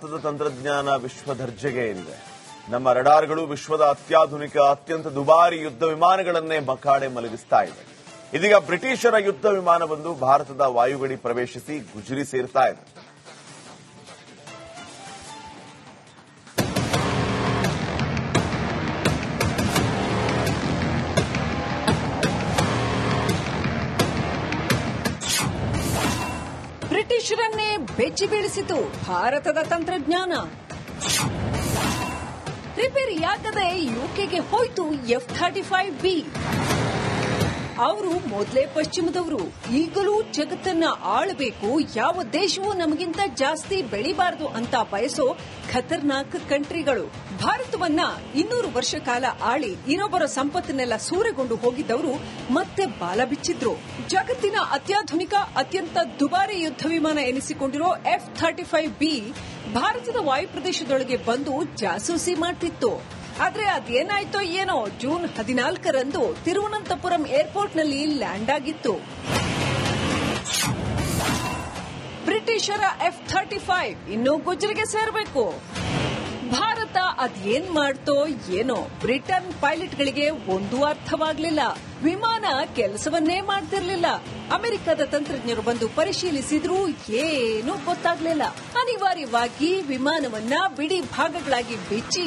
ಭಾರತದ ತಂತ್ರಜ್ಞಾನ ವಿಶ್ವ ದರ್ಜೆಗೆ ಏರಿದೆ. ನಮ್ಮ ರಡಾರ್ಗಳು ವಿಶ್ವದ ಅತ್ಯಾಧುನಿಕ ಅತ್ಯಂತ ದುಬಾರಿ ಯುದ್ಧ ವಿಮಾನಗಳನ್ನೇ ಮಕಾಡೆ ಮಲಗಿಸ್ತಾ ಇವೆ. ಇದೀಗ ಬ್ರಿಟಿಷರ ಯುದ್ಧ ವಿಮಾನವೊಂದು ಭಾರತದ ವಾಯುಗಡಿ ಪ್ರವೇಶಿಸಿ ಗುಜರಿ ಸೇರ್ತಾ ಇದೆ. ಬ್ರಿಟಿಷರನ್ನೇ ಬೆಚ್ಚಿ ಬೀಳಿಸಿತು ಭಾರತದ ತಂತ್ರಜ್ಞಾನ. ರಿಪೇರಿಯಾಗದೆ ಯುಕೆಗೆ ಹೋಯ್ತು F-35B. ಅವರು ಮೊದಲೇ ಪಶ್ಚಿಮದವರು, ಈಗಲೂ ಜಗತ್ತನ್ನ ಆಳಬೇಕು, ಯಾವ ದೇಶವೂ ನಮಗಿಂತ ಜಾಸ್ತಿ ಬೆಳಿಬಾರದು ಅಂತ ಬಯಸೋ ಖತರ್ನಾಕ್ ಕಂಟ್ರಿಗಳು. ಭಾರತವನ್ನ 200 ವರ್ಷ ಕಾಲ ಆಳಿ ಇನ್ನೊಬ್ಬರ ಸಂಪತ್ತನ್ನೆಲ್ಲ ಸೂರೆಗೊಂಡು ಹೋಗಿದ್ದವರು ಮತ್ತೆ ಬಾಲ ಬಿಚ್ಚಿದ್ರು. ಜಗತ್ತಿನ ಅತ್ಯಾಧುನಿಕ ಅತ್ಯಂತ ದುಬಾರಿ ಯುದ್ಧ ವಿಮಾನ ಎನಿಸಿಕೊಂಡಿರೋ F-35B ಭಾರತದ ವಾಯುಪ್ರದೇಶದೊಳಗೆ ಬಂದು ಜಾಸೂಸಿ ಮಾಡ್ತಿತ್ತು. ಆದ್ರೆ ಅದೇನಾಯ್ತೋ ಏನೋ, ಜೂನ್ 14ರಂದು ತಿರುವನಂತಪುರಂ ಏರ್ಪೋರ್ಟ್ನಲ್ಲಿ ಲ್ಯಾಂಡ್ ಆಗಿತ್ತು. ಬ್ರಿಟಿಷರ F-35 ಇನ್ನೂ ಗುಜರಿಗೆ ಸೇರಬೇಕು. ಭಾರತ ಅದೇನ್ ಮಾಡ್ತೋ ಏನೋ, ಬ್ರಿಟನ್ ಪೈಲಟ್ಗಳಿಗೆ ಒಂದೂ ಅರ್ಥವಾಗಲಿಲ್ಲ. ವಿಮಾನ ಕೆಲಸವನ್ನೇ ಮಾಡ್ತಿರ್ಲಿಲ್ಲ. ಅಮೆರಿಕದ ತಂತ್ರಜ್ಞರು ಬಂದು ಪರಿಶೀಲಿಸಿದ್ರೂ ಏನೂ ಗೊತ್ತಾಗ್ಲಿಲ್ಲ. ಅನಿವಾರ್ಯವಾಗಿ ವಿಮಾನವನ್ನ ಬಿಡಿ ಭಾಗಗಳಾಗಿ ಬಿಚ್ಚಿ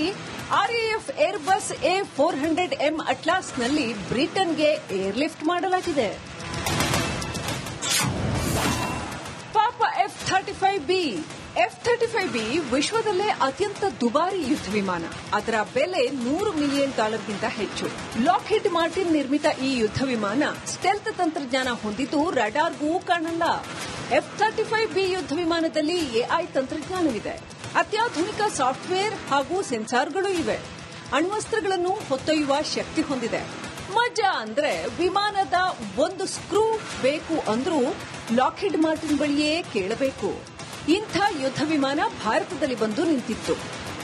RAF ಏರ್ಬಸ್ A400M ಅಟ್ಲಾಸ್ನಲ್ಲಿ ಬ್ರಿಟನ್ಗೆ ಏರ್ಲಿಫ್ಟ್ ಮಾಡಲಾಗಿದೆ. ಪಾಪ F-35B ವಿಶ್ವದಲ್ಲೇ ಅತ್ಯಂತ ದುಬಾರಿ ಯುದ್ಧ ವಿಮಾನ. ಅದರ ಬೆಲೆ $100 ಮಿಲಿಯನ್ ಹೆಚ್ಚು. ಲಾಕ್ಹೀಡ್ ಮಾರ್ಟಿನ್ ನಿರ್ಮಿತ ಈ ಯುದ್ಧ ವಿಮಾನ ಸ್ಟೆಲ್ತ್ ತಂತ್ರಜ್ಞಾನ ಹೊಂದಿದ್ದು ರಡಾರ್ಗೂ ಕಾಣಲ್ಲ. F-35B ಯುದ್ಧ ವಿಮಾನದಲ್ಲಿ AI ತಂತ್ರಜ್ಞಾನವಿದೆ. ಅತ್ಯಾಧುನಿಕ ಸಾಫ್ಟ್ವೇರ್ ಹಾಗೂ ಸೆನ್ಸಾರ್ಗಳು ಇವೆ. ಅಣ್ವಸ್ತ್ರಗಳನ್ನು ಹೊತ್ತೊಯ್ಯುವ ಶಕ್ತಿ ಹೊಂದಿದೆ. ಮಜಾ ಅಂದ್ರೆ ವಿಮಾನದ ಒಂದು ಸ್ಕ್ರೂ ಬೇಕು ಅಂದ್ರೂ ಲಾಕ್ಹೀಡ್ ಮಾರ್ಟಿನ್ ಬಳಿಯೇ ಕೇಳಬೇಕು. ಇಂಥ ಯುದ್ಧ ವಿಮಾನ ಭಾರತದಲ್ಲಿ ಬಂದು ನಿಂತಿತ್ತು.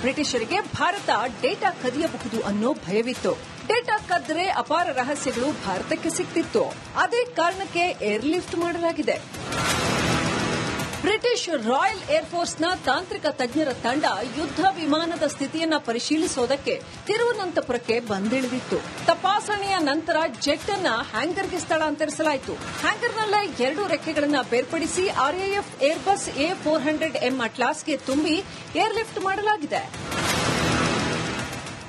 ಬ್ರಿಟಿಷರಿಗೆ ಭಾರತ ಡೇಟಾ ಕದಿಯಬಹುದು ಅನ್ನೋ ಭಯವಿತ್ತು. ಡೇಟಾ ಕದ್ರೆ ಅಪಾರ ರಹಸ್ಯಗಳು ಭಾರತಕ್ಕೆ ಸಿಕ್ತಿತ್ತು. ಅದೇ ಕಾರಣಕ್ಕೆ ಏರ್ಲಿಫ್ಟ್ ಮಾಡಲಾಗಿದೆ. ಬ್ರಿಟಿಷ್ ರಾಯಲ್ ಏರ್ಫೋರ್ಸ್ನ ತಾಂತ್ರಿಕ ತಜ್ಞರ ತಂಡ ಯುದ್ಧ ವಿಮಾನದ ಸ್ಥಿತಿಯನ್ನ ಪರಿಶೀಲಿಸೋದಕ್ಕೆ ತಿರುವನಂತಪುರಕ್ಕೆ ಬಂದಿಳಿದಿತ್ತು. ತಪಾಸಣೆಯ ನಂತರ ಜೆಟ್ ಅನ್ನ ಹ್ಯಾಂಗರ್ಗೆ ಸ್ಥಳಾಂತರಿಸಲಾಯಿತು. ಹ್ಯಾಂಗರ್ನಲ್ಲೇ 2 ರೆಕ್ಕೆಗಳನ್ನು ಬೇರ್ಪಡಿಸಿ RAF ಏರ್ಬಸ್ A400M ಅಟ್ಲಾಸ್ಗೆ ತುಂಬಿ ಏರ್ಲಿಫ್ಟ್ ಮಾಡಲಾಗಿದೆ.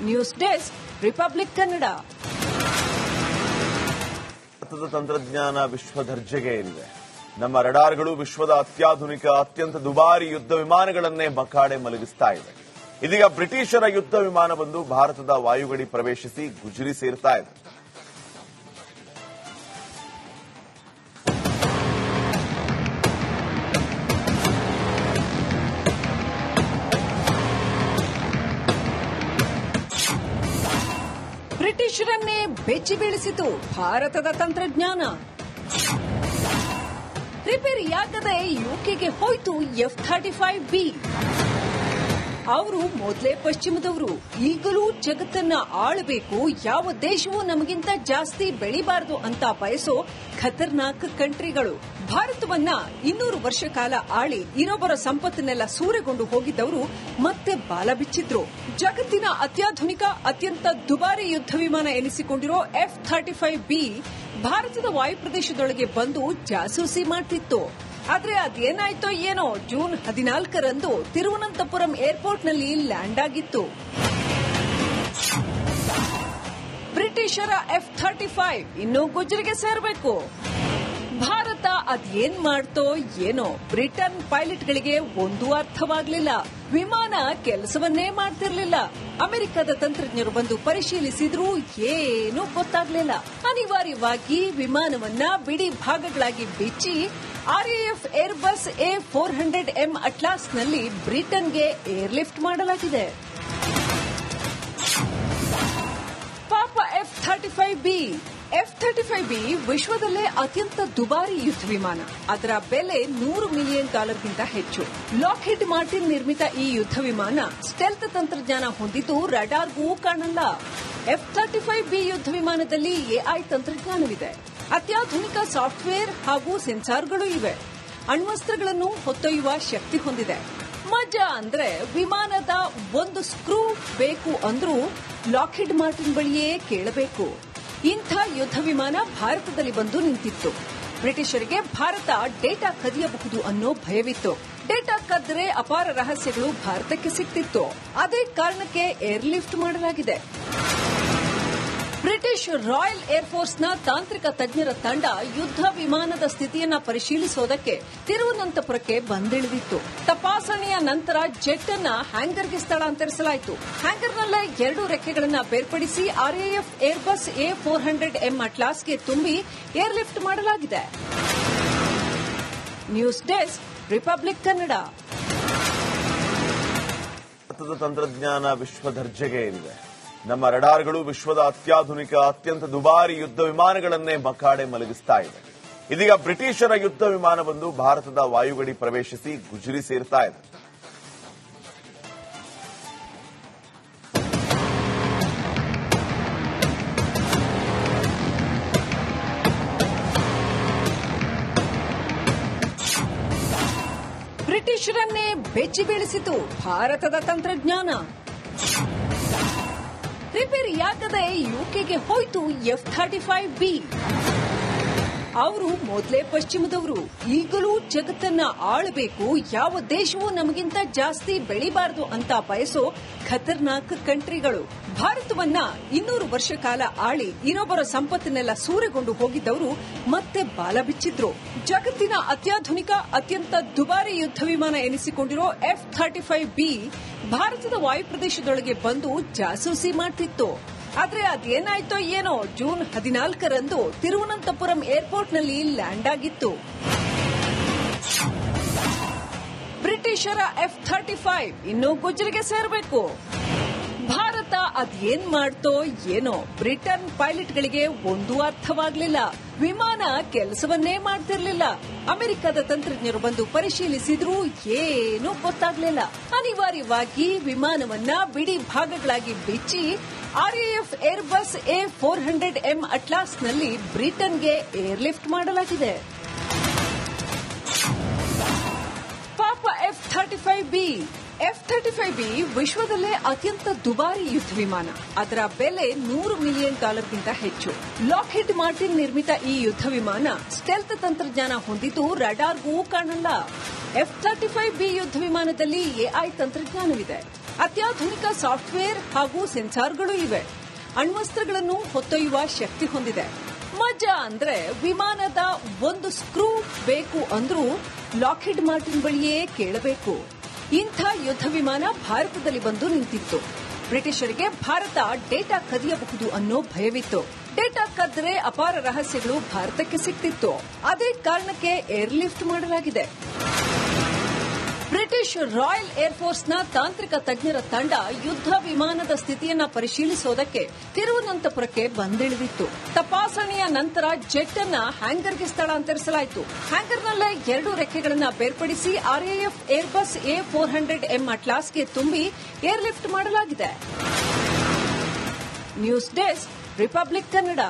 News desk, republic Kannada. ಭಾರತದ ತಂತ್ರಜ್ಞಾನ ವಿಶ್ವ ದರ್ಜೆಗೆ ಏರಿದೆ. ನಮ್ಮ ರಡಾರ್ಗಳು ವಿಶ್ವದ ಅತ್ಯಾಧುನಿಕ ಅತ್ಯಂತ ದುಬಾರಿ ಯುದ್ಧ ವಿಮಾನಗಳನ್ನೇ ಮಕಾಡೆ ಮಲಗಿಸ್ತಾ ಇವೆ. ಇದೀಗ ಬ್ರಿಟಿಷರ ಯುದ್ಧ ವಿಮಾನವೊಂದು ಭಾರತದ ವಾಯುಗಡಿ ಪ್ರವೇಶಿಸಿ ಗುಜರಿ ಸೇರ್ತಾ ಇದೆ. ಬ್ರಿಟಿಷರನ್ನೇ ಬೆಚ್ಚಿ ಬೀಳಿಸಿತು ಭಾರತದ ತಂತ್ರಜ್ಞಾನ. ರಿಪೇರಿಯಾಗದೆ ಯುಕೆಗೆ ಹೋಯ್ತು F-35B. ಅವರು ಮೊದಲೇ ಪಶ್ಚಿಮದವರು, ಈಗಲೂ ಜಗತ್ತನ್ನ ಆಳಬೇಕು, ಯಾವ ದೇಶವೂ ನಮಗಿಂತ ಜಾಸ್ತಿ ಬೆಳಿಬಾರದು ಅಂತ ಬಯಸೋ ಖತರ್ನಾಕ್ ಕಂಟ್ರಿಗಳು. ಭಾರತವನ್ನ 200 ವರ್ಷ ಕಾಲ ಆಳಿ ಇನ್ನೊಬ್ಬರ ಸಂಪತ್ತನ್ನೆಲ್ಲ ಸೂರೆಗೊಂಡು ಹೋಗಿದ್ದವರು ಮತ್ತೆ ಬಾಲ ಬಿಚ್ಚಿದ್ರು. ಜಗತ್ತಿನ ಅತ್ಯಾಧುನಿಕ ಅತ್ಯಂತ ದುಬಾರಿ ಯುದ್ಧ ವಿಮಾನ ಎನಿಸಿಕೊಂಡಿರೋ F-35B ಭಾರತದ ವಾಯುಪ್ರದೇಶದೊಳಗೆ ಬಂದು ಜಾಸೂಸಿ ಮಾಡ್ತಿತ್ತು. ಆದ್ರೆ ಅದೇನಾಯ್ತೋ ಏನೋ, ಜೂನ್ 14ರಂದು ತಿರುವನಂತಪುರಂ ಏರ್ಪೋರ್ಟ್ನಲ್ಲಿ ಲ್ಯಾಂಡ್ ಆಗಿತ್ತು. ಬ್ರಿಟಿಷರ F-35 ಇನ್ನೂ ಗುಜರಿಗೆ ಸೇರಬೇಕು. ಭಾರತ ಅದೇನ್ ಮಾಡ್ತೋ ಏನೋ, ಬ್ರಿಟನ್ ಪೈಲಟ್ಗಳಿಗೆ ಒಂದೂ ಅರ್ಥವಾಗಲಿಲ್ಲ. ವಿಮಾನ ಕೆಲಸವನ್ನೇ ಮಾಡ್ತಿರ್ಲಿಲ್ಲ. ಅಮೆರಿಕದ ತಂತ್ರಜ್ಞರು ಬಂದು ಪರಿಶೀಲಿಸಿದ್ರೂ ಏನೂ ಗೊತ್ತಾಗ್ಲಿಲ್ಲ. ಅನಿವಾರ್ಯವಾಗಿ ವಿಮಾನವನ್ನ ಬಿಡಿ ಭಾಗಗಳಾಗಿ ಬಿಚ್ಚಿ RAF ಏರ್ಬಸ್ A400M ಅಟ್ಲಾಸ್ನಲ್ಲಿ ಬ್ರಿಟನ್ಗೆ ಏರ್ಲಿಫ್ಟ್ ಮಾಡಲಾಗಿದೆ. ಪಾಪ F-35B ವಿಶ್ವದಲ್ಲೇ ಅತ್ಯಂತ ದುಬಾರಿ ಯುದ್ಧ ವಿಮಾನ. ಅದರ ಬೆಲೆ $100 ಮಿಲಿಯನ್ ಹೆಚ್ಚು. ಲಾಕ್ಹೀಡ್ ಮಾರ್ಟಿನ್ ನಿರ್ಮಿತ ಈ ಯುದ್ಧ ವಿಮಾನ ಸ್ಟೆಲ್ತ್ ತಂತ್ರಜ್ಞಾನ ಹೊಂದಿದ್ದು ರಡಾರ್ಗೂ ಕಾಣಲ್ಲ. F-35B ಯುದ್ಧ ವಿಮಾನದಲ್ಲಿ AI ತಂತ್ರಜ್ಞಾನವಿದೆ. ಅತ್ಯಾಧುನಿಕ ಸಾಫ್ಟ್ವೇರ್ ಹಾಗೂ ಸೆನ್ಸಾರ್ಗಳು ಇವೆ. ಅಣ್ವಸ್ತ್ರಗಳನ್ನು ಹೊತ್ತೊಯ್ಯುವ ಶಕ್ತಿ ಹೊಂದಿದೆ. ಮಜಾ ಅಂದ್ರೆ ವಿಮಾನದ ಒಂದು ಸ್ಕ್ರೂ ಬೇಕು ಅಂದ್ರೂ ಲಾಕ್ಹೀಡ್ ಮಾರ್ಟಿನ್ ಬಳಿಯೇ ಕೇಳಬೇಕು. ಇಂಥ ಯುದ್ಧ ವಿಮಾನ ಭಾರತದಲ್ಲಿ ಬಂದು ನಿಂತಿತ್ತು. ಬ್ರಿಟಿಷರಿಗೆ ಭಾರತ ಡೇಟಾ ಕದಿಯಬಹುದು ಅನ್ನೋ ಭಯವಿತ್ತು. ಡೇಟಾ ಕದ್ದರೆ ಅಪಾರ ರಹಸ್ಯಗಳು ಭಾರತಕ್ಕೆ ಸಿಕ್ತಿತ್ತು. ಅದೇ ಕಾರಣಕ್ಕೆ ಏರ್ಲಿಫ್ಟ್ ಮಾಡಲಾಗಿದೆ. ಬ್ರಿಟಿಷ್ ರಾಯಲ್ ಏರ್ಫೋರ್ಸ್ನ ತಾಂತ್ರಿಕ ತಜ್ಞರ ತಂಡ ಯುದ್ಧ ವಿಮಾನದ ಸ್ಥಿತಿಯನ್ನ ಪರಿಶೀಲಿಸೋದಕ್ಕೆ ತಿರುವನಂತಪುರಕ್ಕೆ ಬಂದಿಳಿದಿತ್ತು. ತಪಾಸಣೆಯ ನಂತರ ಜೆಟ್ ಅನ್ನ ಹ್ಯಾಂಗರ್ಗೆ ಸ್ಥಳಾಂತರಿಸಲಾಯಿತು. ಹ್ಯಾಂಗರ್ನಲ್ಲೇ 2 ರೆಕ್ಕೆಗಳನ್ನು ಬೇರ್ಪಡಿಸಿ ಆರ್ಎಎಫ್ ಏರ್ಬಸ್ A400M ಅಟ್ಲಾಸ್ಗೆ ತುಂಬಿ ಏರ್ಲಿಫ್ಟ್ ಮಾಡಲಾಗಿದೆ. News desk, republic Kannada. ಭಾರತದ ತಂತ್ರಜ್ಞಾನ ವಿಶ್ವ ದರ್ಜೆಗೆ ಇದೆ. ನಮ್ಮ ರಡಾರ್ಗಳು ವಿಶ್ವದ ಅತ್ಯಾಧುನಿಕ ಅತ್ಯಂತ ದುಬಾರಿ ಯುದ್ಧ ವಿಮಾನಗಳನ್ನೇ ಮಕಾಡೆ ಮಲಗಿಸ್ತಾ ಇವೆ. ಇದೀಗ ಬ್ರಿಟಿಷರ ಯುದ್ಧ ವಿಮಾನ ಬಂದು ಭಾರತದ ವಾಯುಗಡಿ ಪ್ರವೇಶಿಸಿ ಗುಜರಿ ಸೇರ್ತಾ ಇದೆ. ಬ್ರಿಟಿಷರನ್ನೇ ಬೆಚ್ಚಿ ಬೀಳಿಸಿತು ಭಾರತದ ತಂತ್ರಜ್ಞಾನ. ರಿಪೇರಿಯಾಗದೆ ಯುಕೆಗೆ ಹೋಯ್ತು F-35B. ಅವರು ಮೊದಲೇ ಪಶ್ಚಿಮದವರು, ಈಗಲೂ ಜಗತ್ತನ್ನ ಆಳಬೇಕು, ಯಾವ ದೇಶವೂ ನಮಗಿಂತ ಜಾಸ್ತಿ ಬೆಳಿಬಾರದು ಅಂತ ಬಯಸೋ ಖತರ್ನಾಕ್ ಕಂಟ್ರಿಗಳು. ಭಾರತವನ್ನ 200 ವರ್ಷ ಕಾಲ ಆಳಿ ಇನ್ನೊಬ್ಬರ ಸಂಪತ್ತನ್ನೆಲ್ಲ ಸೂರೆಗೊಂಡು ಹೋಗಿದ್ದವರು ಮತ್ತೆ ಬಾಲ ಬಿಚ್ಚಿದ್ರು. ಜಗತ್ತಿನ ಅತ್ಯಾಧುನಿಕ ಅತ್ಯಂತ ದುಬಾರಿ ಯುದ್ಧ ವಿಮಾನ ಎನಿಸಿಕೊಂಡಿರೋ F-35B ಭಾರತದ ವಾಯುಪ್ರದೇಶದೊಳಗೆ ಬಂದು ಜಾಸೂಸಿ ಮಾಡ್ತಿತ್ತು. ಆದ್ರೆ ಅದೇನಾಯ್ತೋ ಏನೋ ಜೂನ್ 14ರಂದು ತಿರುವನಂತಪುರಂ ಏರ್ಪೋರ್ಟ್ನಲ್ಲಿ ಲ್ಯಾಂಡ್ ಆಗಿತ್ತು. ಬ್ರಿಟಿಷರ F-35 ಇನ್ನೂ ಗುಜರಿಗೆ ಸೇರಬೇಕು. ಭಾರತ ಅದೇನ್ ಮಾಡ್ತೋ ಏನೋ, ಬ್ರಿಟನ್ ಪೈಲಟ್ಗಳಿಗೆ ಒಂದೂ ಅರ್ಥವಾಗಲಿಲ್ಲ. ವಿಮಾನ ಕೆಲಸವನ್ನೇ ಮಾಡ್ತಿರ್ಲಿಲ್ಲ. ಅಮೆರಿಕದ ತಂತ್ರಜ್ಞರು ಬಂದು ಪರಿಶೀಲಿಸಿದ್ರೂ ಏನೂ ಗೊತ್ತಾಗ್ಲಿಲ್ಲ. ಅನಿವಾರ್ಯವಾಗಿ ವಿಮಾನವನ್ನ ಬಿಡಿ ಭಾಗಗಳಾಗಿ ಬಿಚ್ಚಿ ಆರ್ಎಎಫ್ ಏರ್ಬಸ್ A400M ಅಟ್ಲಾಸ್ನಲ್ಲಿ ಬ್ರಿಟನ್ಗೆ ಏರ್ಲಿಫ್ಟ್ ಮಾಡಲಾಗಿದೆ. ಪಾಪ F-35B ವಿಶ್ವದಲ್ಲೇ ಅತ್ಯಂತ ದುಬಾರಿ ಯುದ್ಧ ವಿಮಾನ. ಅದರ ಬೆಲೆ $100 ಮಿಲಿಯನ್ ಗಿಂತ ಹೆಚ್ಚು. ಲಾಕ್ಹೀಡ್ ಮಾರ್ಟಿನ್ ನಿರ್ಮಿತ ಈ ಯುದ್ಧ ವಿಮಾನ ಸ್ಟೆಲ್ತ್ ತಂತ್ರಜ್ಞಾನ ಹೊಂದಿದ್ದು ರಡಾರ್ಗೂ ಕಾಣಲ್ಲ. F-35B ಯುದ್ಧ ವಿಮಾನದಲ್ಲಿ AI ತಂತ್ರಜ್ಞಾನವಿದೆ. ಅತ್ಯಾಧುನಿಕ ಸಾಫ್ಟ್ವೇರ್ ಹಾಗೂ ಸೆನ್ಸಾರ್ಗಳು ಇವೆ. ಅಣ್ವಸ್ತ್ರಗಳನ್ನು ಹೊತ್ತೊಯ್ಯುವ ಶಕ್ತಿ ಹೊಂದಿದೆ. ಮಜಾ ಅಂದ್ರೆ ವಿಮಾನದ ಒಂದು ಸ್ಕ್ರೂ ಬೇಕು ಅಂದ್ರೂ ಲಾಕ್ಹೀಡ್ ಮಾರ್ಟಿನ್ ಬಳಿಯೇ ಕೇಳಬೇಕು. ಇಂಥ ಯುದ್ಧ ವಿಮಾನ ಭಾರತದಲ್ಲಿ ಬಂದು ನಿಂತಿತ್ತು. ಬ್ರಿಟಿಷರಿಗೆ ಭಾರತ ಡೇಟಾ ಕದಿಯಬಹುದು ಅನ್ನೋ ಭಯವಿತ್ತು. ಡೇಟಾ ಕದ್ದರೆ ಅಪಾರ ರಹಸ್ಯಗಳು ಭಾರತಕ್ಕೆ ಸಿಕ್ತಿತ್ತು. ಅದೇ ಕಾರಣಕ್ಕೆ ಏರ್ಲಿಫ್ಟ್ ಮಾಡಲಾಗಿದೆ. ಬ್ರಿಟಿಷ್ ರಾಯಲ್ ಏರ್ಫೋರ್ಸ್ನ ತಾಂತ್ರಿಕ ತಜ್ಞರ ತಂಡ ಯುದ್ಧ ವಿಮಾನದ ಸ್ಥಿತಿಯನ್ನ ಪರಿಶೀಲಿಸೋದಕ್ಕೆ ತಿರುವನಂತಪುರಕ್ಕೆ ಬಂದಿಳಿದಿತ್ತು. ತಪಾಸಣೆಯ ನಂತರ ಜೆಟ್ ಅನ್ನ ಹ್ಯಾಂಗರ್ಗೆ ಸ್ಥಳಾಂತರಿಸಲಾಯಿತು. ಹ್ಯಾಂಗರ್ನಲ್ಲೇ 2 ರೆಕ್ಕೆಗಳನ್ನು ಬೇರ್ಪಡಿಸಿ ಆರ್ಎಎಫ್ ಏರ್ಬಸ್ A400M ಅಟ್ಲಾಸ್ಗೆ ತುಂಬಿ ಏರ್ಲಿಫ್ಟ್ ಮಾಡಲಾಗಿದೆ. News desk, republic Kannada.